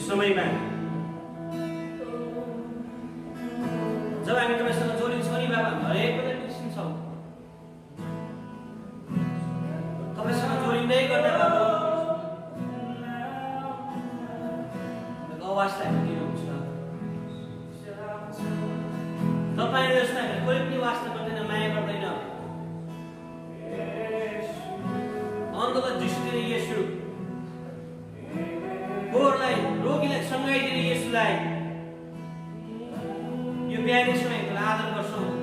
समयमा जब हामी तपाईसँग जोडिन्छौँ नि बाबा हरेक कुरा बिर्सिन्छौँ तपाईसँग जोडिँदै गर्दा बाबा आवाजलाई हामी दिनुहुन्छ तपाईँ जस्तो हामी कोही पनि वास्ता गर्दैन माया गर्दैन अन्धलाई दृष्टि दिने येशू कोरलाई रोगीलाई सँगै दिने येशूलाई यो बिहानी समयको आदर गर्छौँ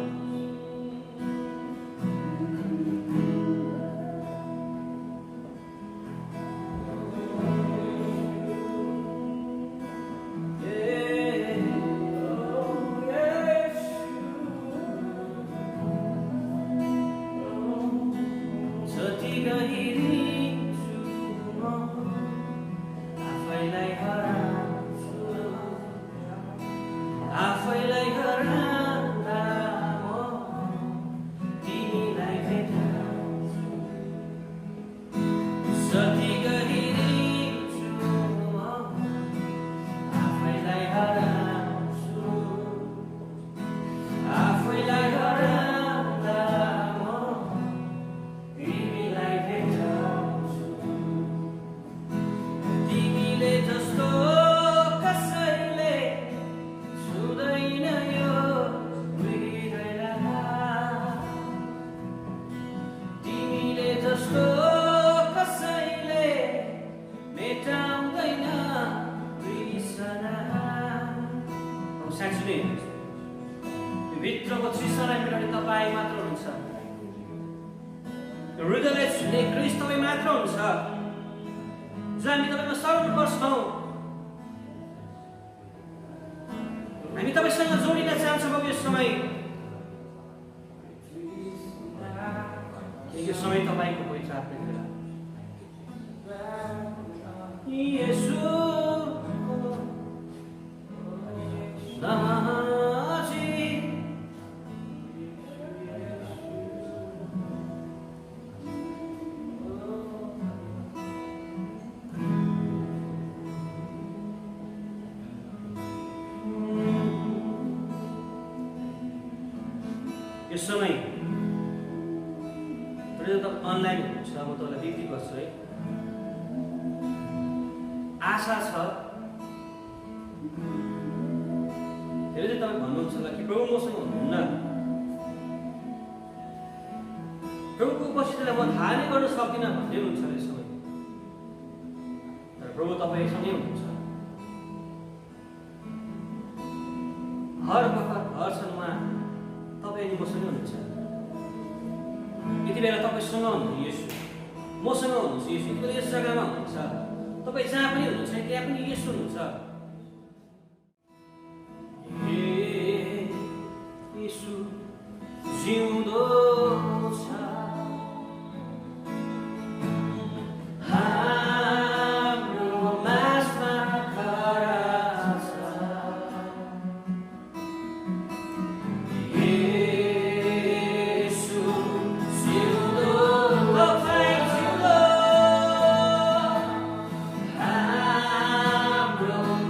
भित्रको चिसोलाई मेटाउने तपाईँ मात्र हुनुहुन्छ हृदयलाई छुने क्रिस्ट तपाईँ मात्र हुनुहुन्छ जो हामी तपाईँमा सर्नुपर्छ हौ हामी तपाईँसँग जोडिन चाहन्छौँ अब यो समय तपाईँको पवित्र आत्मा येशू यो समय अनलाइन हुन्छ म तपाईँलाई बिन्ती गर्छु है आशा छ धेरै चाहिँ तपाईँ भन्नुहुन्छ होला कि प्रभु मसँग हुनुहुन्न प्रभुको उपस्थितिलाई म थाहा नै गर्न सक्दिनँ भन्दै हुनुहुन्छ यो समय तर प्रभु तपाईँसँगै हुनुहुन्छ हर वखत हर क्षणमा तपाईँ मसँग हुनुहुन्छ यति बेला तपाईँसँग हुनुहुन्छ येशू मसँग हुनुहुन्छ येशू यति बेला यस जग्गामा हुनुहुन्छ तपाईँ जहाँ पनि हुनुहुन्छ त्यहाँ पनि येशू हुनुहुन्छ येशू जिउँदो छ Bro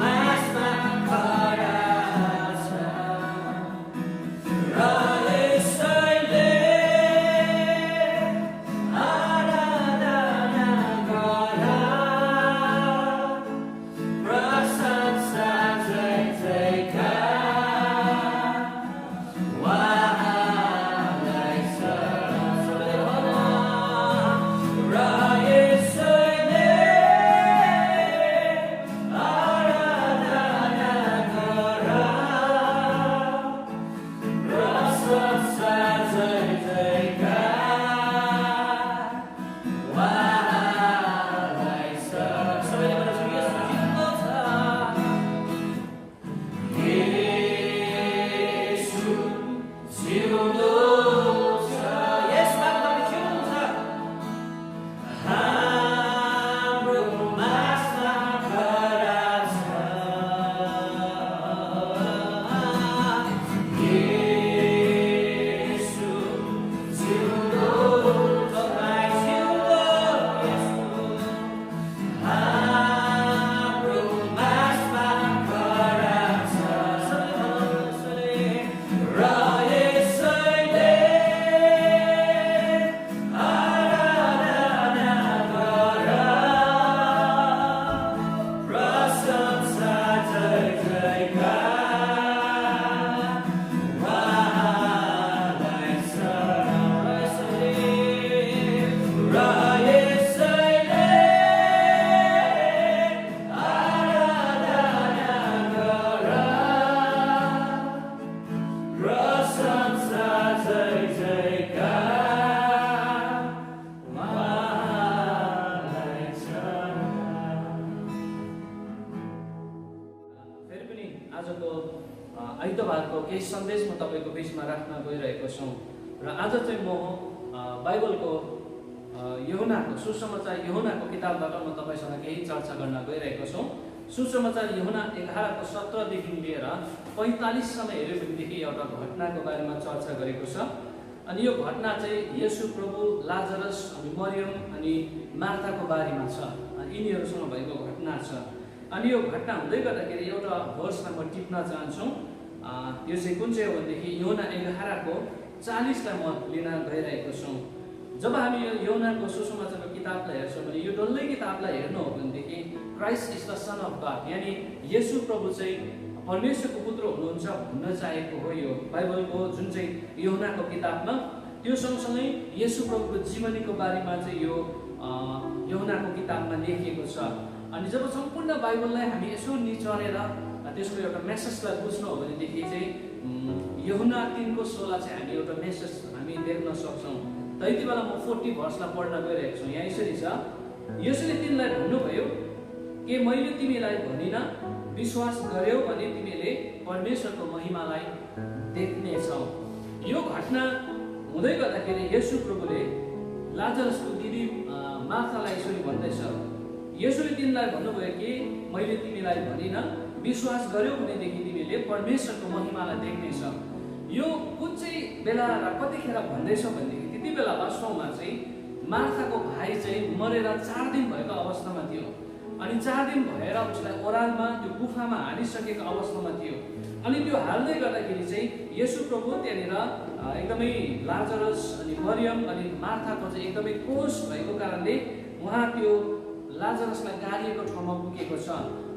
केही सन्देश म तपाईँको बिचमा राख्न गइरहेको छु। र आज चाहिँ म बाइबलको यूहन्नाको सुसमाचार यूहन्नाको किताबबाट म तपाईँसँग केही चर्चा गर्न गइरहेको छु। सुसमाचार यूहन्ना 11:17 देखि लिएर 45 सम्म हेऱ्यो भनेदेखि एउटा घटनाको बारेमा चर्चा गरेको छ। अनि यो घटना चाहिँ येशू प्रभु, लाजरस अनि मरियम अनि मार्ताको बारेमा छ। यिनीहरूसँग भएको घटना छ। अनि यो घटना हुँदै गर्दाखेरि एउटा भर्सलाई म टिप्न चाहन्छु। यो चाहिँ कुन चाहिँ हो भनेदेखि यूहन्ना 11:40लाई म लिन गइरहेको छु। जब हामी यो यूहन्नाको सुसमाचारको किताबलाई हेर्छौँ भने यो डल्लै किताबलाई हेर्नु हो भनेदेखि Christ is the sun of God, यानी येशू प्रभु चाहिँ परमेश्वरको पुत्र हुनुहुन्छ भन्न चाहेको हो। यो बाइबलको जुन चाहिँ यूहन्नाको किताबमा त्यो सँगसँगै येशू प्रभुको जीवनीको बारेमा चाहिँ यो यूहन्नाको किताबमा लेखिएको छ। अनि जब सम्पूर्ण बाइबललाई हामी यसो निचोरेर त्यसको एउटा मेसेजलाई बुझ्नु हो भनेदेखि चाहिँ यूहन्ना 3:16 चाहिँ हामी एउटा मेसेज हामी देख्न सक्छौँ। त यति बेला म 40 भर्सलाई पढ्न गइरहेको छु। यहाँ यसरी छ, यसैले तिमीलाई भन्नुभयो कि मैले तिमीलाई भनिन, विश्वास गर्यौ भने तिमीले परमेश्वरको महिमालाई देख्नेछौ। यो घटना हुँदै गर्दाखेरि येशू प्रभुले लाजरसको दिदी मार्तालाई यसरी भन्दैछ, येशूले तिमीलाई भन्नुभयो कि मैले तिमीलाई भनिन, विश्वास गर्यौ भनेदेखि तिमीले परमेश्वरको महिमालाई देख्नेछ। यो कुन चाहिँ बेला र कतिखेर भन्दैछ भनेदेखि त्यति बेला वास्तवमा चाहिँ मार्थाको भाइ चाहिँ मरेर 4 दिन भएको अवस्थामा थियो। अनि 4 दिन भएर उसलाई ओरालमा त्यो गुफामा हालिसकेको अवस्थामा थियो। अनि त्यो हाल्दै गर्दाखेरि चाहिँ येशू प्रभु त्यहाँनिर एकदमै लाजरस अनि मरियम अनि मार्थाको चाहिँ एकदमै क्लोज भएको कारणले उहाँ त्यो लाजरसलाई गाडिएको ठाउँमा पुगेको छ।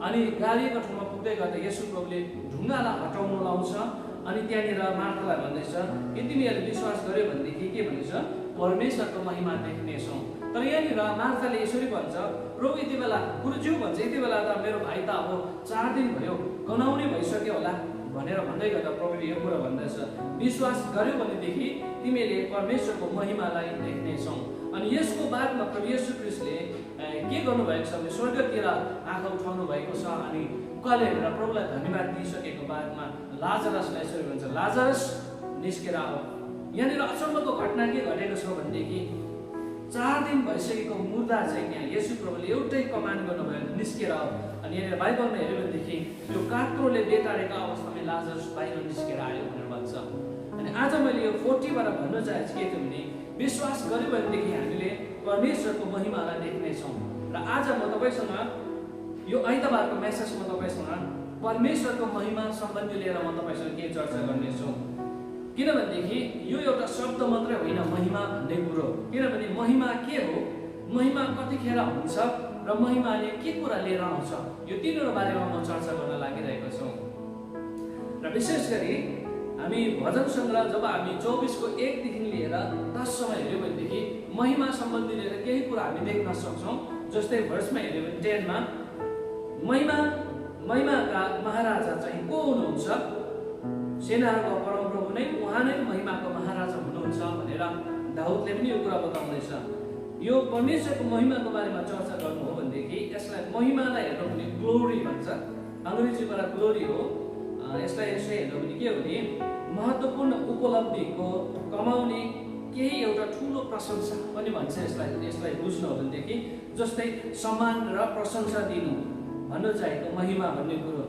अनि गाडिएको ठाउँमा पुग्दै गर्दा येशू प्रभुले ढुङ्गालाई हटाउनु लाउँछ। अनि त्यहाँनिर मार्थालाई भन्दैछ कि तिमीहरूले विश्वास गर्यो भनेदेखि के भनेछ, परमेश्वरको महिमा देख्नेछौ। तर यहाँनिर मार्थाले यसरी भन्छ, प्रभु यति बेला गुरुज्यू भन्छ, यति बेला त मेरो भाइ त अब 4 दिन भयो, गनाउने भइसक्यो होला भनेर भन्दै गर्दा प्रभुले यो कुरा भन्दैछ, विश्वास गर्यो भनेदेखि तिमीले परमेश्वरको महिमालाई देख्नेछौ। अनि यसको बादमा प्रभु येशू ख्रीष्टले के गर्नुभएको छ भने स्वर्गतिर आँखा उठाउनु भएको छ। अनि उकालो हेरेर प्रभुलाई धन्यवाद दिइसकेको बादमा लाजरसलाई यसरी भन्छ, लाजरस निस्केर आऊ। यहाँनिर अचम्मको घटना के घटेको छ भनेदेखि 4 दिन भइसकेको मुर्दा चाहिँ यहाँ येशू प्रभुले एउटै कमान्ड गर्नुभयो, निस्केर आऊ। अनि यहाँनिर बाइबलमा हेऱ्यो भनेदेखि त्यो कात्रोले बेटारेको अवस्थामा लाजरस बाहिर निस्केर आयो भनेर भन्छ। अनि आज मैले यो 40बाट भन्न चाहेको के थियो भने विश्वास गर्यो भनेदेखि हामीले परमेश्वरको महिमालाई देख्नेछौँ। र आज म तपाईँसँग यो आइतबारको मेसेज म तपाईँसँग परमेश्वरको महिमा सम्बन्धी लिएर म तपाईँसँग के चर्चा गर्नेछु। किनभनेदेखि यो एउटा शब्द मात्रै होइन महिमा भन्ने कुरो। किनभने महिमा के हो, महिमा कतिखेर हुन्छ र महिमाले के कुरा लिएर आउँछ, यो तीनवटा बारेमा म चर्चा गर्न लागिरहेको छु। र विशेष गरी हामी भजन सङ्ग्रह जब हामी 24:1 देखि लिएर 10 सम्म हेऱ्यो भनेदेखि महिमा सम्बन्धी लिएर केही कुरा हामी देख्न सक्छौँ। जस्तै भर्समा हेऱ्यो भने 10 मा महिमाका महाराजा चाहिँ को हुनुहुन्छ, सेनाहरूको परमप्रभु नै, उहाँ नै महिमाको महाराजा हुनुहुन्छ भनेर दाउदले पनि यो कुरा बताउँदैछ। यो परमेश्वरको महिमाको बारेमा चर्चा गर्नु हो भनेदेखि यसलाई महिमालाई हेर्नु भने ग्लोरी भन्छ, अङ्ग्रेजीबाट ग्लोरी हो। यसलाई यसो हेर्नु भने के हो भने महत्त्वपूर्ण उपलब्धिको कमाउने केही एउटा ठुलो प्रशंसा पनि भन्छ। यसलाई बुझ्नु हो भनेदेखि जस्तै सम्मान र प्रशंसा दिनु भन्न चाहेको महिमा भन्ने कुरो।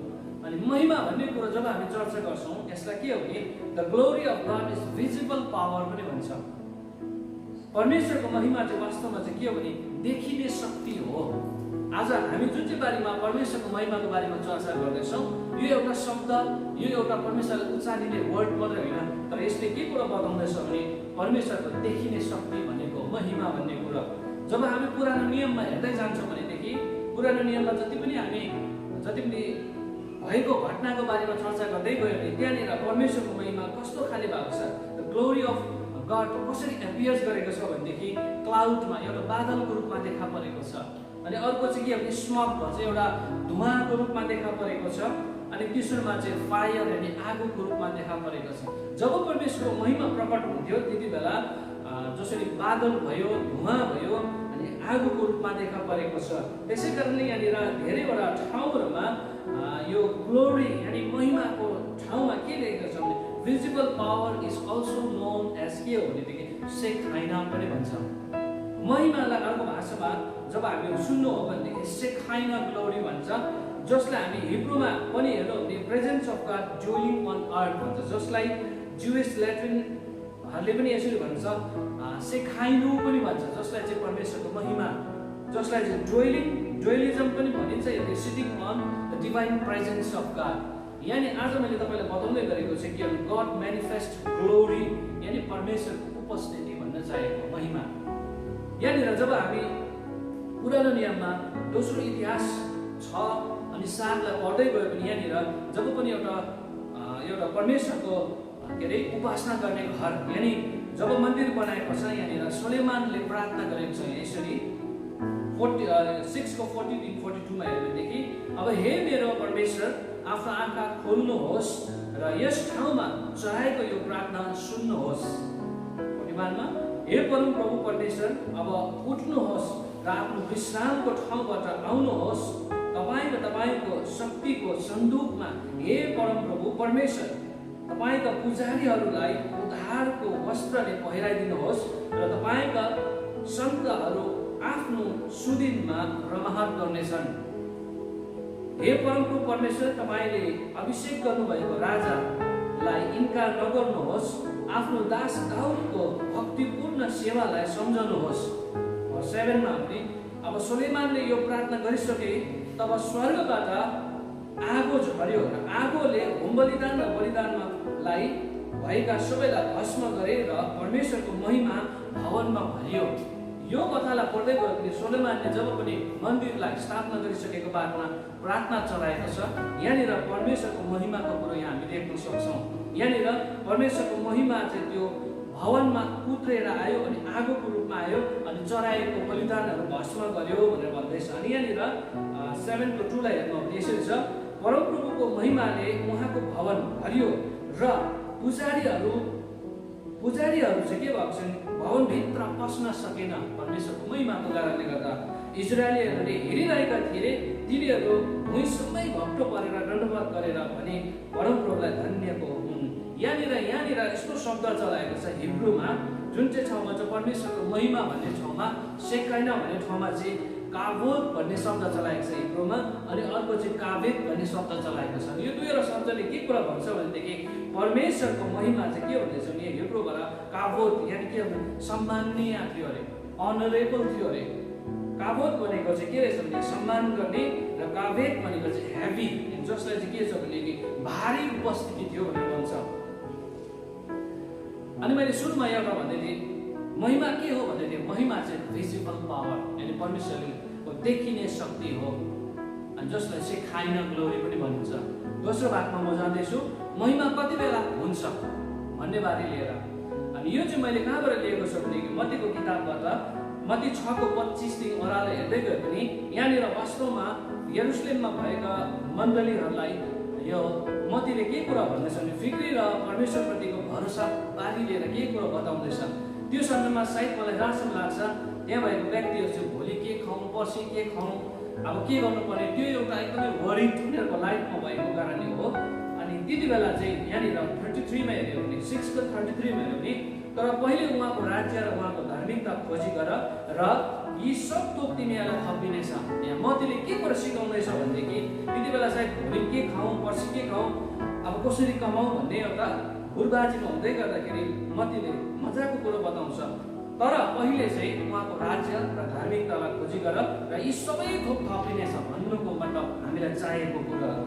अनि महिमा भन्ने कुरो जब हामी चर्चा गर्छौँ यसलाई के हो भने the glory of God is visible power पनि भन्छ। परमेश्वरको महिमा चाहिँ वास्तवमा चाहिँ के हो भने देखिने शक्ति हो। आज हामी जुन चाहिँ बारेमा परमेश्वरको महिमाको बारेमा चर्चा गर्दैछौँ यो एउटा शब्द, यो एउटा परमेश्वरले उच्चारिने वर्ड मात्रै होइन, तर यसले के कुरा बताउँदैछ भने परमेश्वरको देखिने शक्ति भनेको महिमा भन्ने कुरा। जब हामी पुरानो नियममा हेर्दै जान्छौँ भनेदेखि पुरानो नियममा जति पनि भएको घटनाको बारेमा चर्चा गर्दै गयो भने त्यहाँनिर परमेश्वरको महिमा कस्तो खाले भएको छ, द ग्लोरी अफ गॉड कसरी एपियर्स गरेको छ भनेदेखि क्लाउडमा एउटा बादलको रूपमा देखा परेको छ। अनि अर्को चाहिँ के भने स्मोक भन्छ, एउटा धुवाको रूपमा देखा परेको छ। अनि तेस्रोमा चाहिँ फायर अनि आगोको रूपमा देखा परेको छ। जब परमेश्वरको महिमा प्रकट हुन्थ्यो त्यति बेला जसरी बादल भयो, धुवा भयो अनि आगोको रूपमा देखा परेको छ। त्यसै कारणले यहाँनिर धेरैवटा ठाउँहरूमा यो ग्लोरी यानी महिमाको ठाउँमा के लेखेको छ भने visible power is also known as के हो भनेदेखि सेखाइना पनि भन्छ। महिमालाई अर्को भाषामा जब हामीले सुन्नु हो भनेदेखि सेखाइना ग्लोरी भन्छ, जसलाई हामी हिब्रूमा पनि हेर्नु भने प्रेजेन्स अफ गॉड ड्वेलिङ अन अर्थ भन्छ, जसलाई जुइस ल्याटिनहरूले पनि यसरी भन्छ सेखाइनु पनि भन्छ, जसलाई चाहिँ परमेश्वरको महिमा, जसलाई चाहिँ ड्वेलिजम पनि भनिन्छ, यो sitting on the divine presence of God. यानी आज मैले तपाईँलाई बताउँदै गरेको चाहिँ के गॉड मैनिफेस्ट ग्लोरी, यानी परमेश्वरको उपस्थिति भन्न चाहेको महिमा। यहाँनिर जब हामी पुरानो नियममा दोस्रो इतिहास 6 अनि 7लाई पढ्दै गयो भने यहाँनिर जब पनि एउटा परमेश्वरको के अरे उपासना गर्ने घर, यानी जब मन्दिर बनाएको छ, यहाँनिर सोलेमानले प्रार्थना गरेको छ यसरी 6:42 मा हेर्नेदेखि अब हे मेरो परमेश्वर आफ्नो आँखा खोल्नुहोस् र यस ठाउँमा चढाएको यो प्रार्थना सुन्नुहोस्। 41 मा हे परम प्रभु परमेश्वर अब उठ्नुहोस् र आफ्नो विश्रामको ठाउँबाट आउनुहोस्, तपाईँ र तपाईँको शक्तिको सन्दुकमा हे परम प्रभु परमेश्वर तपाईँका पुजारीहरूलाई उद्धारको वस्त्रले पहिराइदिनुहोस् र तपाईँका सन्तहरू आफ्नो सुदिनमा रमाहट गर्नेछन्। हे परमप्रभु परमेश्वर तपाईँले अभिषेक गर्नुभएको राजालाई इन्कार नगर्नुहोस्, आफ्नो दास दाउदको भक्तिपूर्ण सेवालाई सम्झनुहोस्। 7 मा पनि अब सोलेमानले यो प्रार्थना गरिसके तब स्वर्गबाट आगो झर्यो र आगोले होम बलिदान र बलिदानलाई भएका सबैलाई भस्म गरे र परमेश्वरको महिमा भवनमा भरियो। यो कथालाई पढ्दै गयो भने सोलेमानले जब पनि मन्दिरलाई स्थापना गरिसकेको बादमा प्रार्थना चलाएको छ, यहाँनिर परमेश्वरको महिमाको कुरो यहाँ हामी देख्न सक्छौँ। यहाँनिर परमेश्वरको महिमा चाहिँ त्यो भवनमा उत्रेर आयो अनि आगोको रूपमा आयो अनि चढाएको बलिदानहरू भस्म गर्यो भनेर भन्दैछ। अनि यहाँनिर 7:2 लाई हेर्नु भने यसरी छ, परमप्रभुको महिमाले उहाँको भवन भरियो र पुजारीहरू चाहिँ के भएको छन्, भवनभित्र पस्न सकेन परमेश्वरको महिमाको कारणले गर्दा। इजरायलीहरूले हेरिरहेका थिए, तिनीहरू भुइँसम्मै भक्तो परेर दण्डवत गरेर भने परमप्रभुलाई धन्यको हुन्। यहाँनिर यस्तो शब्द चलाएको छ हिब्रूमा, जुन चाहिँ ठाउँमा चाहिँ परमेश्वरको महिमा भन्ने ठाउँमा सेकाइना भन्ने ठाउँमा चाहिँ काभोद भन्ने शब्द चलाएको छ हिब्रूमा, अनि अर्को चाहिँ काभेद भन्ने शब्द चलाएको छ। यो दुईवटा शब्दले के कुरा भन्छ भनेदेखि परमेश्वरको महिमा चाहिँ के भन्दैछ भने हिब्रूबाट काभोद यानि के सम्माननीय थियो अरे, अनरेबल थियो अरे। काभोद भनेको चाहिँ के रहेछ भने सम्मान गर्ने र काभेद भनेको चाहिँ हेभी, जसलाई चाहिँ के छ भनेदेखि भारी उपस्थिति थियो भनेर भन्छ। अनि मैले सुरुमा एउटा भन्दै थिएँ महिमा के हो भनेदेखि महिमा चाहिँ भिजिबल पावर, यानी परमेश्वरको देखिने शक्ति हो, अनि जसलाई सेखाइना ग्लोरी पनि भनिन्छ। दोस्रो भागमा म जान्दैछु महिमा कति बेला हुन्छ भन्ने बारे लिएर। अनि यो चाहिँ मैले कहाँबाट लिएको छु भनेदेखि मत्तीको किताबबाट, मत्ती 6:25 देखि ओह्रालो हेर्दै गयो भने यहाँनिर वास्तवमा यरुसलेममा भएका मण्डलीहरूलाई यो मत्तीले के कुरा भन्दैछ भने फिक्री र परमेश्वरप्रतिको भरोसा बारी लिएर के कुरा बताउँदैछ। त्यो सन्दर्भमा सायद मलाई जहाँसम्म लाग्छ त्यहाँ भएको व्यक्तिहरू चाहिँ भोलि के खाउँ, पर्सि के खाउँ, अब के गर्नुपर्ने, त्यो एउटा एकदमै वरिङ उनीहरूको लाइफमा भएको कारणले हो। अनि त्यति बेला चाहिँ यहाँनिर 33 मा हेऱ्यो भने 6:33 मा हेऱ्यो भने तर पहिले उहाँको राज्य र उहाँको धार्मिकता खोजी गर र यी सब थोक तिमीहरूलाई थपिनेछ। यहाँ मत्तीले के कुरा सिकाउँदैछ भनेदेखि त्यति बेला सायद भोलि के खाउँ, पर्सि के खाउँ, अब कसरी कमाउँ भन्ने एउटा हुरबाजीमा हुँदै गर्दाखेरि मत्तीले मजाको कुरो बताउँछ। तर पहिले चाहिँ उहाँको राज्य र धार्मिकतालाई खोजी गर र यी सबै थोक थपिनेछ भन्नुको मतलब हामीलाई चाहिएको कुराहरू।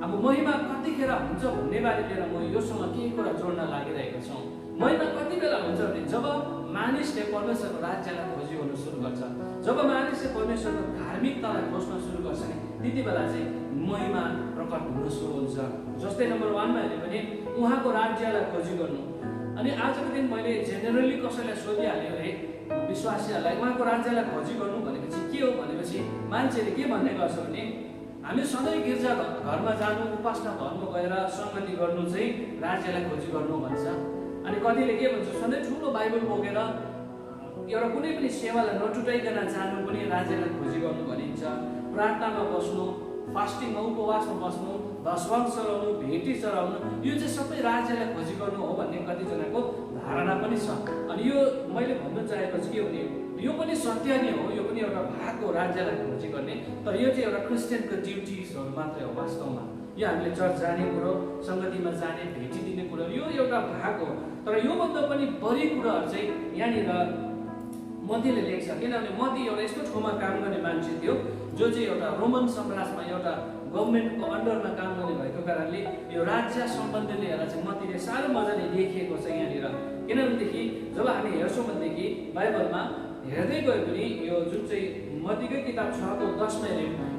अब महिमा कतिखेर हुन्छ भन्ने बारे लिएर म योसँग केही कुरा जोड्न लागिरहेको छु। महिमा कति बेला हुन्छ भने जब मानिसले परमेश्वरको राज्यलाई खोजी गर्न सुरु गर्छ, जब मानिसले परमेश्वरको धार्मिकतालाई खोज्न सुरु गर्छ नि त्यति बेला चाहिँ महिमा प्रकट हुन सुरु हुन्छ। जस्तै नम्बर 1 मा हेऱ्यो भने उहाँको राज्यलाई खोजी गर्नु। अनि आजको दिन मैले जेनरली कसैलाई सोधिहाल्यो अरे विश्वासीहरूलाई उहाँको राज्यलाई खोजी गर्नु भनेपछि के हो भनेपछि मान्छेले के भन्ने गर्छ भने हामी सधैँ गिर्जा घरमा जानु, उपासना घरमा गएर सङ्गति गर्नु चाहिँ राज्यलाई खोजी गर्नु भन्छ। अनि कतिले के भन्छ सधैँ ठुलो बाइबल बोकेर एउटा कुनै पनि सेवालाई नटुटाइकन जानु पनि राज्यलाई खोजी गर्नु भनिन्छ। प्रार्थनामा बस्नु, फास्टिङमा उपवासमा बस्नु, दशवांश चढाउनु, भेटी चढाउनु, यो चाहिँ सबै राज्यलाई खोजी गर्नु हो भन्ने कतिजनाको धारणा पनि छ। अनि यो मैले भन्नु चाहेको चाहिँ के भने यो पनि सत्य नै हो, यो पनि एउटा भाग हो राज्यलाई खोजी गर्ने, तर यो चाहिँ एउटा क्रिस्चियनको ड्युटिजहरू मात्रै हो वास्तवमा। यो हामीले चर्च जाने कुरो, सङ्गतिमा जाने, भेटी दिने कुरो, यो एउटा भाग हो। तर योभन्दा पनि बढी कुराहरू चाहिँ यहाँनिर मतीले लेख्छ, किनभने मती एउटा यस्तो ठाउँमा काम गर्ने मान्छे थियो जो चाहिँ एउटा रोमन साम्राज्यमा एउटा गभर्मेन्टको अन्डरमा काम गर्ने भएको कारणले यो राज्य सम्बन्धी लिएर चाहिँ मतीले साह्रो मजाले लेखिएको छ यहाँनिर। किनभनेदेखि जब हामी हेर्छौँ भनेदेखि बाइबलमा हेर्दै गयो भने यो जुन चाहिँ मत्तीकै किताब 6:10 मा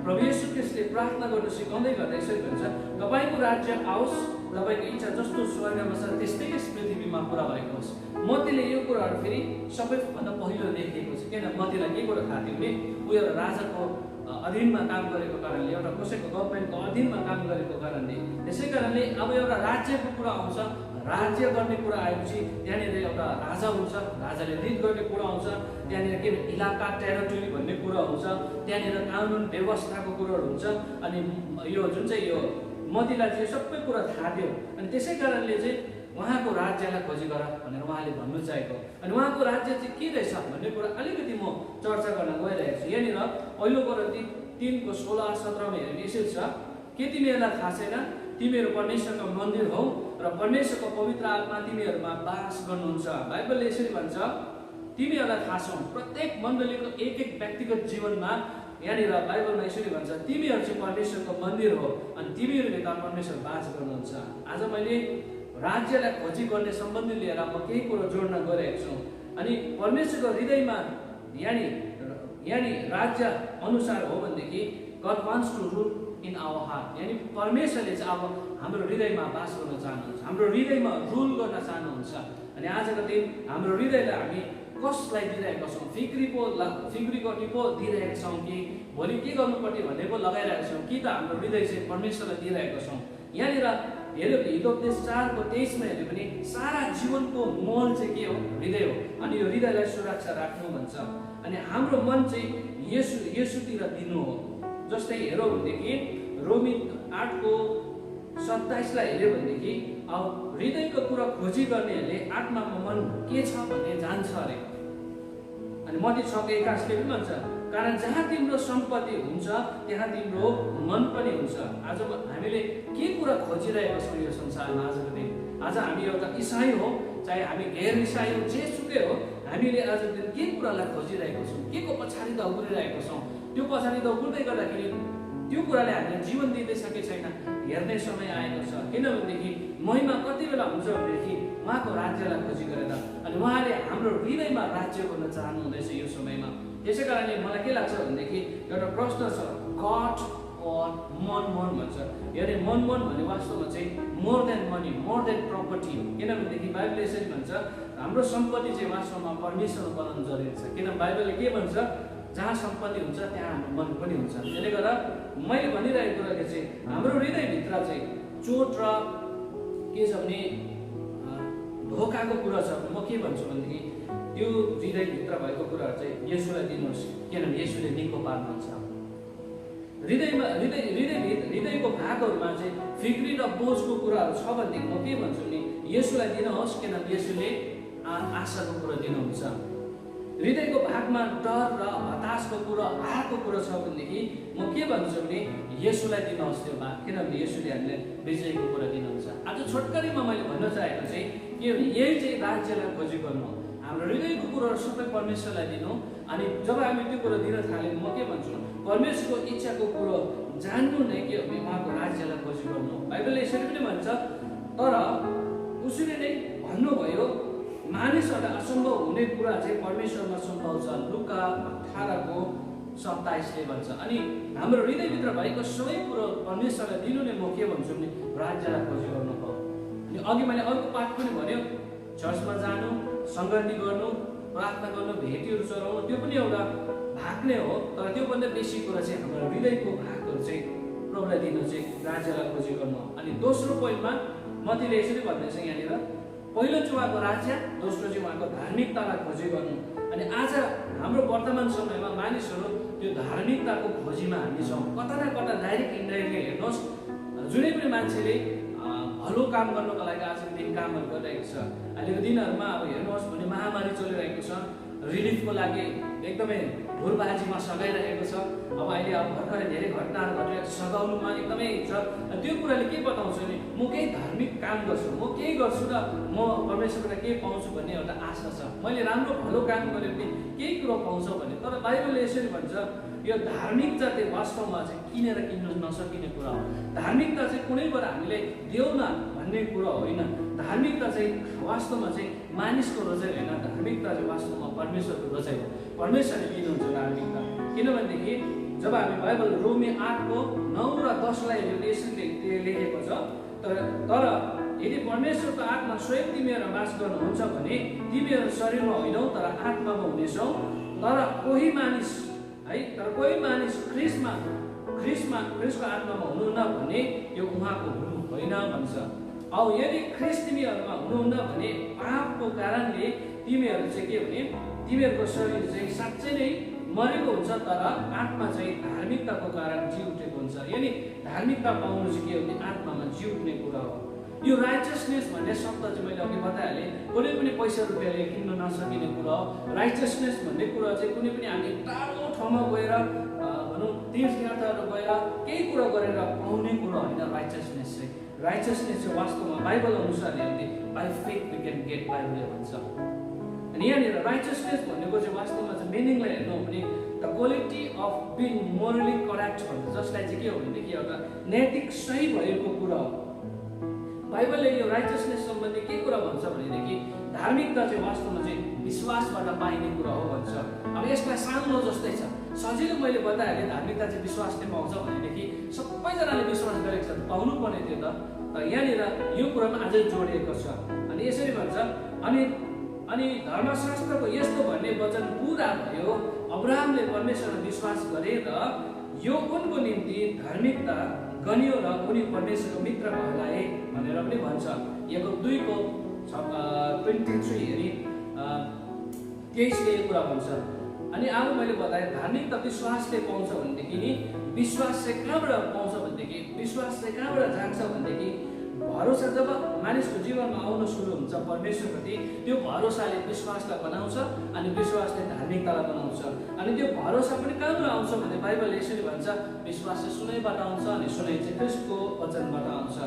प्रभु येशू ख्रीष्टले प्रार्थना गर्नु सिकाउँदै गर्दा यसरी भन्छ, तपाईको राज्य आओस्, तपाईको इच्छा जस्तो स्वर्गमा छ त्यस्तै यस पृथ्वीमा पुरा भएको होस्। मत्तीले यो कुराहरू फेरि सबैभन्दा पहिलो लेखेको छ, किन मत्तीलाई के कुरा थाहा थियो भने ऊ एउटा राजाको अधीनमा काम गरेको कारणले, एउटा कसैको गभर्मेन्टको अधीनमा काम गरेको कारणले, त्यसै कारणले अब एउटा राज्यको कुरा आउँछ, राज्य गर्ने कुरा आएपछि त्यहाँनिर एउटा राजा हुन्छ, राजाले लिड गर्ने कुरा आउँछ, त्यहाँनिर के इलाका टेरिटोरी भन्ने कुरा हुन्छ, त्यहाँनिर कानुन व्यवस्थाको कुराहरू हुन्छ। अनि यो जुन चाहिँ यो मतीलाई चाहिँ सबै कुरा थाहा थियो, अनि त्यसै कारणले चाहिँ उहाँको राज्यलाई खोजी गर भनेर उहाँले भन्नु चाहेको। अनि उहाँको राज्य चाहिँ के रहेछ भन्ने कुरा अलिकति म चर्चा गर्न गइरहेको छु। यहाँनिर पहिलो कोरिन्थी 3:16-17 हेर्ने यसरी छ, के तिमीहरूलाई थाहा छैन, तिमीहरू परमेश्वरको मन्दिर हौ र परमेश्वरको पवित्र आत्मा तिमीहरूमा बास गर्नुहुन्छ। बाइबलले यसरी भन्छ, तिमीहरूलाई थाहा छ प्रत्येक मण्डलीको एक एक व्यक्तिगत जीवनमा यहाँनिर बाइबलमा यसरी भन्छ, तिमीहरू चाहिँ परमेश्वरको मन्दिर हो अनि तिमीहरूभित्र परमेश्वर बास गर्नुहुन्छ। आज मैले राज्यलाई खोजी गर्ने सम्बन्धी लिएर म केही कुरो जोड्न गइरहेको छु। अनि परमेश्वरको हृदयमा यानी राज्य अनुसार हो भनेदेखि God wants to rule in our heart, यानी परमेश्वरले चाहिँ अब हाम्रो हृदयमा बास गर्न चाहनुहुन्छ, हाम्रो हृदयमा रुल गर्न चाहनुहुन्छ। अनि आजको दिन हाम्रो हृदयलाई हामी कसलाई दिइरहेका छौँ, फिक्रीको पो दिइरहेका छौँ कि भोलि के गर्नुपर्ने भन्ने पो लगाइरहेका छौँ, कि त हाम्रो हृदय चाहिँ परमेश्वरलाई दिइरहेका छौँ। यहाँनिर हेऱ्यो हितोपदेश 4:23 मा हेऱ्यो भने सारा जीवनको मोल चाहिँ के हो, हृदय हो। अनि यो हृदयलाई सुरक्षा राख्नु भन्छ। अनि हाम्रो मन चाहिँ येशूतिर दिनु हो। जस्तै हेरौँ भनेदेखि रोमी 8:27 लाई हेऱ्यो भनेदेखि अब हृदयको कुरा खोजी गर्नेहरूले आत्मामा मन के छ भन्ने जान्छ अरे। अनि मत्ती 6:21 ले पनि भन्छ, कारण जहाँ तिम्रो सम्पत्ति हुन्छ त्यहाँ तिम्रो मन पनि हुन्छ। आज हामीले के कुरा खोजिरहेका छौँ यो संसारमा आजको दिन? आज हामी एउटा इसाई हो, चाहे हामी गैर इसाई हो, जेसुकै हो, हामीले आजको दिन के कुरालाई खोजिरहेको छौँ, के को पछाडि दौडिरहेको छौँ? त्यो पछाडि दौडिँदै गर्दाखेरि त्यो कुराले हामीलाई जीवन दिँदैछ कि छैन हेर्ने समय आएको छ। किनभनेदेखि महिमा कति बेला हुन्छ भनेदेखि उहाँको राज्यलाई खोजी गरेर, अनि उहाँले हाम्रो हृदयमा राज्य गर्न चाहनु हुँदैछ यो समयमा। त्यसै कारणले मलाई के लाग्छ भनेदेखि एउटा प्रश्न छ, गड और मन भन्छ। यानी मन भने वास्तवमा चाहिँ more than money, more than property हो। किनभनेदेखि बाइबलले यसरी भन्छ, हाम्रो सम्पत्ति चाहिँ वास्तवमा परमेश्वर बनाउनु जरुरी छ। किन बाइबलले के भन्छ, जहाँ सम्पत्ति हुन्छ त्यहाँ हाम्रो मन पनि हुन्छ। त्यसले गर्दा मैले भनिरहेको कुराले चाहिँ हाम्रो हृदयभित्र चाहिँ चोट र के छ भने धोकाको कुरा छ भने म के भन्छु भनेदेखि त्यो हृदयभित्र भएको कुराहरू चाहिँ येशूलाई दिनुहोस्, किनभने येशूले निको पार्नुहुन्छ। हृदयको भागहरूमा चाहिँ फिक्री र बोझको कुराहरू छ भनेदेखि म के भन्छु भने येशूलाई दिनुहोस्, किनभने येशूले आशाको कुरा दिनुहुन्छ। हृदयको भागमा डर र हताशको कुरा आएको कुरा छ भनेदेखि म के भन्छु भने येशूलाई दिनुहोस् त्यो भाग, किनभने येशूले हामीलाई विजयको कुरा दिनुहुन्छ। आज छोटकरीमा मैले भन्न चाहेको चाहिँ के भने यही चाहिँ राज्यलाई खोजी गर्नु, हाम्रो हृदयको कुराहरू सबै परमेश्वरलाई दिनु। अनि जब हामी त्यो कुरा दिन थाल्यौँ म के भन्छु, परमेश्वरको इच्छाको कुरो जान्नु नै के हो भने उहाँको राज्यलाई खोजी गर्नु। बाइबलले यसरी पनि भन्छ, तर उसले नै भन्नुभयो मानिसहरूलाई असम्भव हुने कुरा चाहिँ परमेश्वरमा सम्भव छ। लुका 18:27 ले भन्छ। अनि हाम्रो हृदयभित्र भएको सबै कुरो परमेश्वरलाई दिनु नै म के भन्छु भने राज्यलाई खोजी गर्नु हो। अनि अघि मैले अर्को पाठ पनि भन्यो, चर्चमा जानु, सङ्गति गर्नु, प्रार्थना गर्नु, भेटीहरू चलाउनु, त्यो पनि एउटा भाग नै हो। तर त्योभन्दा बेसी कुरा चाहिँ हाम्रो हृदयको भागहरू चाहिँ प्रभुलाई दिनु चाहिँ राज्यलाई खोजी गर्नु। अनि दोस्रो पोइन्टमा मतीले यसरी भन्दैछ यहाँनिर, पहिलो चाहिँ उहाँको राज्य, दोस्रो चाहिँ उहाँको धार्मिकतालाई खोजी गर्नु। अनि आज हाम्रो वर्तमान समयमा मानिसहरू त्यो धार्मिकताको खोजीमा हामी छौँ। कता न कता डाइरेक्ट इन्डाइरेक्टली हेर्नुहोस्, जुनै पनि मान्छेले भलो काम गर्नको लागि आजको दिन कामहरू गरिरहेको छ। अहिलेको दिनहरूमा अब हेर्नुहोस् भने महामारी चलिरहेको छ, रिलिफको लागि एकदमै ढोलबाजीमा सघाइरहेको छ। अब अहिले अब भर्खरै धेरै घटनाहरू घटिरहेको छ, सघाउनुमा एकदमै छ। त्यो कुराले के बताउँछ भने म केही धार्मिक काम गर्छु, म केही गर्छु र म परमेश्वरबाट केही पाउँछु भन्ने एउटा आशा छ। मैले राम्रो भलो काम गरेँ भने केही कुरो पाउँछ भन्ने। तर बाइबलले यसरी भन्छ, यो धार्मिकता चाहिँ वास्तवमा चाहिँ किनेर किन्नु नसकिने कुरा हो। धार्मिकता चाहिँ कुनैबाट हामीले देऊ न भन्ने कुरा होइन। धार्मिकता चाहिँ वास्तवमा चाहिँ मानिसको रोजाइ होइन, धार्मिकता चाहिँ वास्तवमा परमेश्वरको रोजाइ हो। परमेश्वरले दिनुहुन्छ धार्मिकता। किनभनेदेखि जब हामी बाइबल रोमी 8:9 र 10लाई यसरी लेखेको छ, तर यदि परमेश्वरको आत्मा स्वयं तिमीहरू बास गर्नुहुन्छ भने तिमीहरू शरीरमा होइनौ तर आत्मामा हुनेछौ। तर कोही मानिस ख्रिस्टको आत्मामा हुनुहुन्न भने यो उहाँको हुनु होइन भन्छ। अब यदि ख्रिस्ट तिमीहरूमा हुनुहुन्न भने पापको कारणले तिमीहरू चाहिँ के भने तिमीहरूको शरीर चाहिँ साँच्चै नै मरेको हुन्छ, तर आत्मा चाहिँ धार्मिकताको कारण जी उठेको हुन्छ। यानि धार्मिकता पाउनु चाहिँ के हो भने आत्मामा जी उठ्ने कुरा हो। यो राइचसनेस भन्ने शब्द चाहिँ मैले अघि बताइहालेँ, कुनै पनि पैसा रुपियाँले किन्न नसकिने कुरा हो। राइचसनेस भन्ने कुरा चाहिँ कुनै पनि हामी टाढो ठाउँमा गएर भनौँ तीर्थयात्राहरू गएर केही कुरा गरेर पाउने कुरा होइन। राइचसनेस चाहिँ वास्तवमा बाइबल अनुसार हामीले by faith we can get, बाइबलले भन्छ। अनि यहाँनिर राइचसनेस भनेको चाहिँ वास्तवमा चाहिँ मिनिङलाई हेर्नु हो भने the quality of being morally correct भन्छ, जसलाई चाहिँ के हो भनेदेखि एउटा नैतिक सही भएको कुरा हो। बाइबलले यो राइचसनेस सम्बन्धी के कुरा भन्छ भनेदेखि धार्मिकता चाहिँ वास्तवमा चाहिँ विश्वासबाट पाइने कुरा हो भन्छ। अब यसलाई सानो जस्तै छ, सजिलो मैले बताइहालेँ धार्मिकता चाहिँ विश्वासले पाउँछ भनेदेखि सबैजनाले विश्वास गरेको छ, पाउनु पर्ने थियो त। तर यहाँनिर यो कुरामा अझै जोडिएको छ। अनि यसरी भन्छ, अनि धर्मशास्त्रको यस्तो भन्ने वचन पुरा भयो, अब्राहमले परमेश्वरमा विश्वास गरे र यो उनको निम्ति धार्मिकता गनियो र उनी परमेश्वरको मित्र कहलाए भनेर पनि भन्छ। याकोब 2:23 हेरी 23ले यो कुरा भन्छ। अनि अब मैले बताएँ धार्मिकता विश्वासले पाउँछ भनेदेखि नि विश्वास चाहिँ कहाँबाट पाउँछ भनेदेखि विश्वास चाहिँ कहाँबाट जान्छ भनेदेखि भरोसा जब मानिसको जीवनमा आउन सुरु हुन्छ परमेश्वरप्रति, त्यो भरोसाले विश्वासलाई बनाउँछ अनि विश्वासले धार्मिकतालाई बनाउँछ। अनि त्यो भरोसा पनि कहाँबाट आउँछ भने बाइबलले यसरी भन्छ, विश्वास चाहिँ सुनाइबाट आउँछ अनि सुनाइ चाहिँ ख्रिस्टको वचनबाट आउँछ।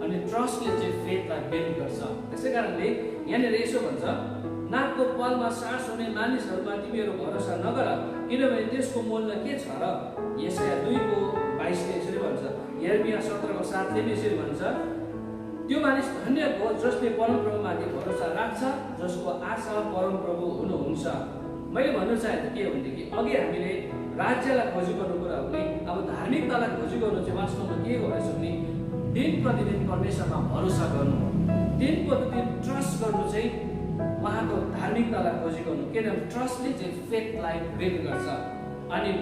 अनि ट्रस्टले चाहिँ फेथलाई बिल्ड गर्छ। त्यसै कारणले यहाँनिर यसो भन्छ, नाकको पालमा सास हुने मानिसहरूमा तिमीहरू भरोसा नगर, किनभने त्यसको मूल्य के छ र। यसाया 2:22ले यसरी भन्छ। यिर्मया 17:7ले पनि यसरी भन्छ, त्यो मानिस धन्य हो जसले परमप्रभुमाथि भरोसा राख्छ, जसको आशा परमप्रभु हुनुहुन्छ। मैले भन्नु चाहेको के हो भनेदेखि अघि हामीले राज्यलाई खोजी गर्नु कुरा हो भने अब धार्मिकतालाई खोजी गर्नु चाहिँ वास्तवमा के हो रहेछ भने दिन प्रतिदिन परमेश्वरमा भरोसा गर्नु हो। दिन प्रतिदिन ट्रस्ट गर्नु चाहिँ उहाँको धार्मिकतालाई खोजी गर्नु। किनभने ट्रस्टले चाहिँ फेथलाई बिल्ड गर्छ अनि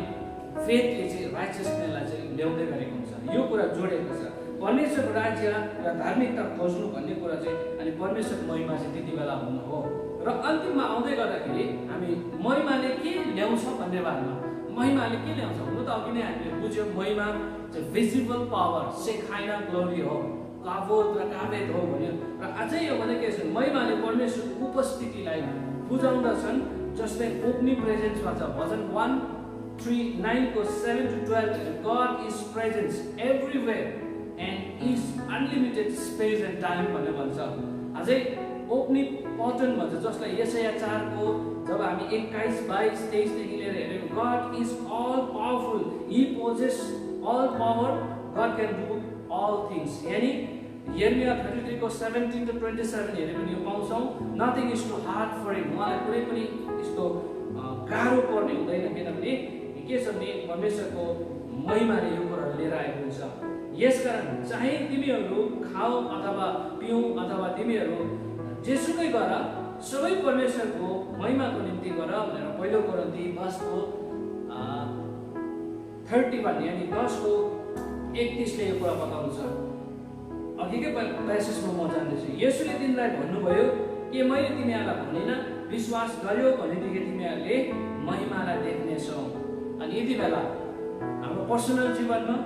फेथले चाहिँ राइचसनेसलाई चाहिँ ल्याउँदै गरेको हुन्छ। यो कुरा जोडेको छ। परमेश्वरको राज्य र धार्मिकता खोज्नु भन्ने कुरा चाहिँ अनि परमेश्वरको महिमा चाहिँ त्यति बेला हुनु हो। र अन्तिममा आउँदै गर्दाखेरि हामी महिमाले के ल्याउँछ भन्ने बारेमा, महिमाले के ल्याउँछ हुनु त अघि नै हामीले बुझ्यौँ, महिमा चाहिँ भिजिबल पावर, सेखाइना ग्लोरी हो, काबोद र काबेद हो भन्यो। र अझै यो भने के छ, महिमाले परमेश्वरको उपस्थितिलाई बुझाउँदछन्, जसले ओम्नी प्रेजेन्समा छ। भजन 139:7-12 God is presence everywhere and is unlimited space and time भनेर भन्छ। अझै ओम्नी पोटेन्ट भन्छ, जसलाई यशाया 4 जब हामी 21, 22, 23 देखि लिएर हेरेको, God is all powerful, he possesses all power, God can do all things। यानी यिर्मया 33:17-27 हेरे पनि यो पाउँछौँ, nothing is too hard for him, उहाँलाई कुनै पनि यस्तो गाह्रो पर्ने हुँदैन। किनभने के छ भने परमेश्वरको महिमाले यो कुराहरू लिएर आएको हुन्छ। यसकारण चाहे तिमीहरू खाऊ अथवा पिऊ अथवा तिमीहरू जेसुकै गर, सबै परमेश्वरको महिमाको निम्ति गर भनेर 1 कोरिन्थी 10:31 यानी 10:31ले यो कुरा बताउँछ। अघिकै प्यासेजमा म जान्दैछु। येशूले तिमीलाई भन्नुभयो कि मैले तिमीहरूलाई भनिन, विश्वास गर्यो भनेदेखि तिमीहरूले महिमालाई देख्नेछौ। अनि यति बेला हाम्रो पर्सनल जीवनमा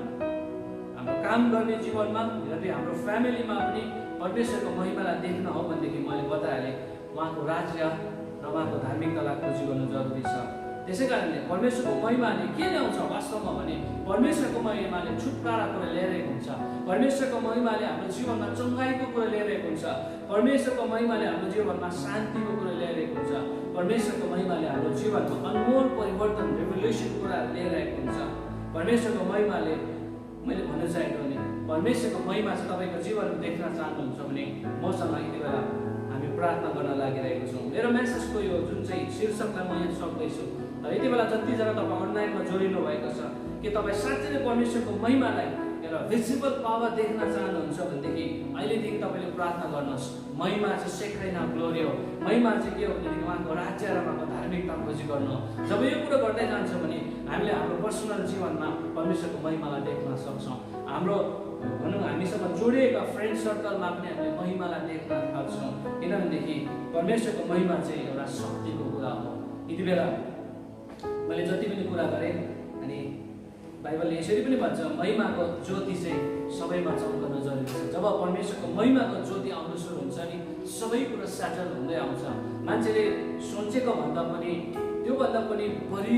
हाम्रो काम गर्ने जीवनमा यदि हाम्रो फ्यामिलीमा पनि परमेश्वरको महिमालाई देख्न हो भनेदेखि मैले बताइहालेँ उहाँको राज्य र उहाँको धार्मिकतालाई खोजी गर्नु जरुरी छ। त्यसै कारणले परमेश्वरको महिमाले के ल्याउँछ वास्तवमा भने परमेश्वरको महिमाले छुटकारा कुरा ल्याइरहेको हुन्छ। परमेश्वरको महिमाले हाम्रो जीवनमा चङ्गाइको कुरा ल्याइरहेको हुन्छ। परमेश्वरको महिमाले हाम्रो जीवनमा शान्तिको कुरा ल्याइरहेको हुन्छ। परमेश्वरको महिमाले हाम्रो जीवनमा अनमोल परिवर्तन रेभोल्युसन कुरा ल्याइरहेको हुन्छ। परमेश्वरको महिमाले मैले भन्न चाहेको भने परमेश्वरको महिमा चाहिँ तपाईँको जीवनमा देख्न चाहनुहुन्छ भने मसँग यति बेला हामी प्रार्थना गर्न लागिरहेको छौँ। मेरो मेसेजको यो जुन चाहिँ शीर्षकलाई म यहाँ सक्दैछु र यति बेला जतिजना तपाईँ अनलाइनमा जोडिनु भएको छ कि तपाईँ साँच्चै नै परमेश्वरको महिमालाई एउटा भिजिबल पावर देख्न चाहनुहुन्छ भनेदेखि अहिलेदेखि तपाईँले प्रार्थना गर्नुहोस्। महिमा चाहिँ सेक्रेना ग्लोरी हो। महिमा चाहिँ के हो भनेदेखि उहाँको राज्य र उहाँको धार्मिकता खोजी गर्नु हो। जब यो कुरो गर्दै जान्छ भने हामीले हाम्रो पर्सनल जीवनमा परमेश्वरको महिमालाई देख्न सक्छौँ। हाम्रो भनौँ हामीसँग जोडिएका फ्रेन्ड सर्कलमा पनि हामीले महिमालाई देख्न सक्छौँ। किनभनेदेखि परमेश्वरको महिमा चाहिँ एउटा शक्तिको कुरा हो। यति बेला मैले जति पनि कुरा गरेँ अनि बाइबलले यसरी पनि भन्छ महिमाको ज्योति चाहिँ सबैमा चम्कन जरुरी छ। जब परमेश्वरको महिमाको ज्योति आउनु सुरु हुन्छ नि सबै कुरा सेटल हुँदै आउँछ। मान्छेले सोचेको भन्दा पनि त्योभन्दा पनि बढी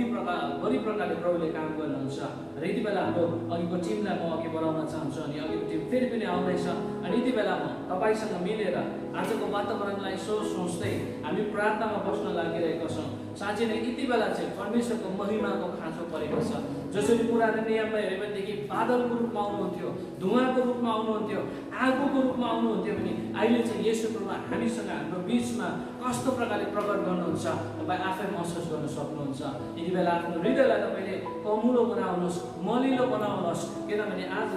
प्रकारले प्रभुले काम गर्नुहुन्छ। र यति बेला हाम्रो अघिको टिमलाई म अघि बढाउन चाहन्छु अनि अघिको टिम फेरि पनि आउँदैछ अनि यति बेला म तपाईँसँग मिलेर आजको वातावरणलाई यसो सोच्दै हामी प्रार्थनामा बस्न लागिरहेका छौँ। साँच्चै नै यति बेला चाहिँ परमेश्वरको महिमाको खाँचो परेको छ। जसरी पुरानो नियममा हेऱ्यो भनेदेखि बादलको रूपमा आउनुहुन्थ्यो, धुवाको रूपमा आउनुहुन्थ्यो, आगोको रूपमा आउनुहुन्थ्यो भने अहिले चाहिँ यसो प्रभु हामीसँग हाम्रो बिचमा कस्तो प्रकारले प्रकट गर्नुहुन्छ तपाईँ आफै महसुस गर्न सक्नुहुन्छ। यति बेला आफ्नो हृदयलाई तपाईँले कमुलो बनाउनुहोस्, मलिलो बनाउनुहोस्। किनभने आज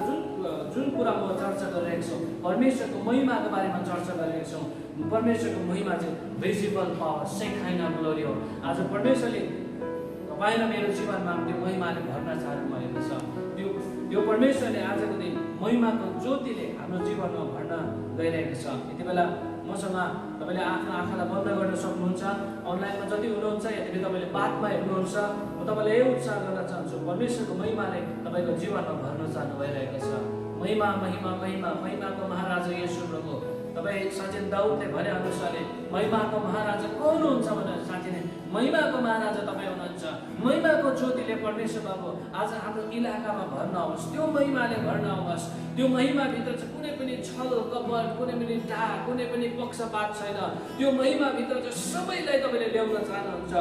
जुन कुरा म चर्चा गरिरहेको छु परमेश्वरको महिमाको बारेमा चर्चा गरिरहेको छौँ। परमेश्वरको महिमा चाहिँ भिजिबल पावर सेक्रेना ग्लोरी हो। आज परमेश्वरले तपाईँ र मेरो जीवनमा त्यो महिमाले भर्न चाहनु भएको छ। त्यो परमेश्वरले आजको दिन महिमाको ज्योतिले हाम्रो जीवनमा भर्न गइरहेको छ। यति बेला मसँग तपाईँले आफ्नो आँखालाई बन्द गर्न सक्नुहुन्छ। अनलाइनमा जति हुनुहुन्छ यदि तपाईँले बातमा हेर्नुहुन्छ म तपाईँलाई यही उत्साह गर्न चाहन्छु परमेश्वरको महिमाले तपाईँको जीवनमा भर्न चाहनु भइरहेको छ। महिमा महिमा महिमा महिमाको महाराजा येशू प्रभु। तपाईँ साँच्चै दाउदले भने अनुसारले महिमाको महाराजा को हुनुहुन्छ भनेर साँच्चै नै महिमाको महाराजा तपाईँ हुनुहुन्छ। महिमाको ज्योतिले परमेश्वर बाबु आज हाम्रो इलाकामा भर्न आओस्। त्यो महिमाले भर्न आओस्। त्यो महिमाभित्र चाहिँ कुनै पनि छल कपट, कुनै पनि डाह, कुनै पनि पक्षपात छैन। त्यो महिमाभित्र चाहिँ सबैलाई तपाईँले ल्याउन चाहनुहुन्छ।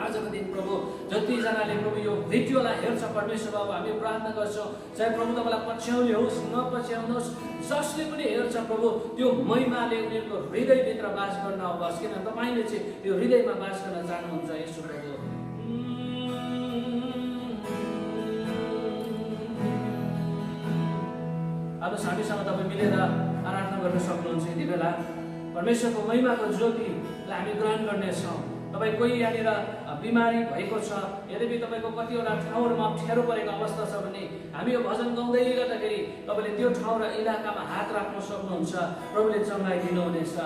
आजको दिन प्रभु जतिजनाले प्रभु यो भिडियोलाई हेर्छ परमेश्वर बाबु हामी प्रार्थना गर्छौँ चाहे प्रभु तपाईँलाई पछ्याउने होस् नपछ्याउनुहोस् जसले पनि हेर्छ प्रभु त्यो महिमाले उनीहरूको हृदयभित्र बास गर्न आओस्। किन तपाईँले चाहिँ त्यो हृदयमा बास गर्न चाहनुहुन्छ यसो प्रभु। अब हामीसँग तपाईँ मिलेर आराधना गर्न सक्नुहुन्छ। यति बेला परमेश्वरको महिमाको ज्योतिलाई हामी ग्रहण गर्नेछौँ। तपाईँ कोही यहाँनिर बिमारी भएको छ, यद्यपि तपाईँको कतिवटा ठाउँहरूमा अप्ठ्यारो परेको अवस्था छ भने हामी यो भजन गाउँदै गर्दाखेरि तपाईँले त्यो ठाउँ र इलाकामा हात राख्न सक्नुहुन्छ। प्रभुले चङ्गाइ दिनुहुनेछ।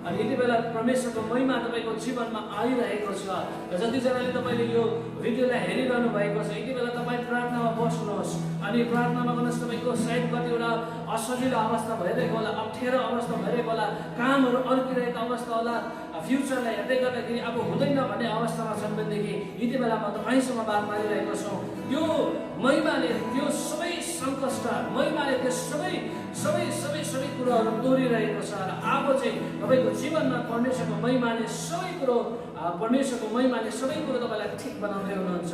अनि यति बेला परमेश्वरको महिमा तपाईँको जीवनमा आइरहेको छ र जतिजनाले तपाईँले यो भिडियोलाई हेरिरहनु भएको छ यति बेला तपाईँ प्रार्थनामा बस्नुहोस्। अनि प्रार्थनामा गर्नुहोस्। तपाईँको सायद कतिवटा असजिलो अवस्था भइरहेको होला, अप्ठ्यारो अवस्था भइरहेको होला, कामहरू अड्किरहेको अवस्था होला, फ्युचरलाई हेर्दै गर्दाखेरि अब हुँदैन भन्ने अवस्थामा छन् भनेदेखि यति बेला म तपाईँसँग बात मारिरहेको छु। त्यो महिमाले त्यो सबै सङ्कष्ट महिमाले त्यो सबै कुरोहरू तोडिरहेको छ र अब चाहिँ तपाईँको जीवनमा परमेश्वरको महिमाले सबै कुरो तपाईँलाई ठिक बनाउँदै हुनुहुन्छ।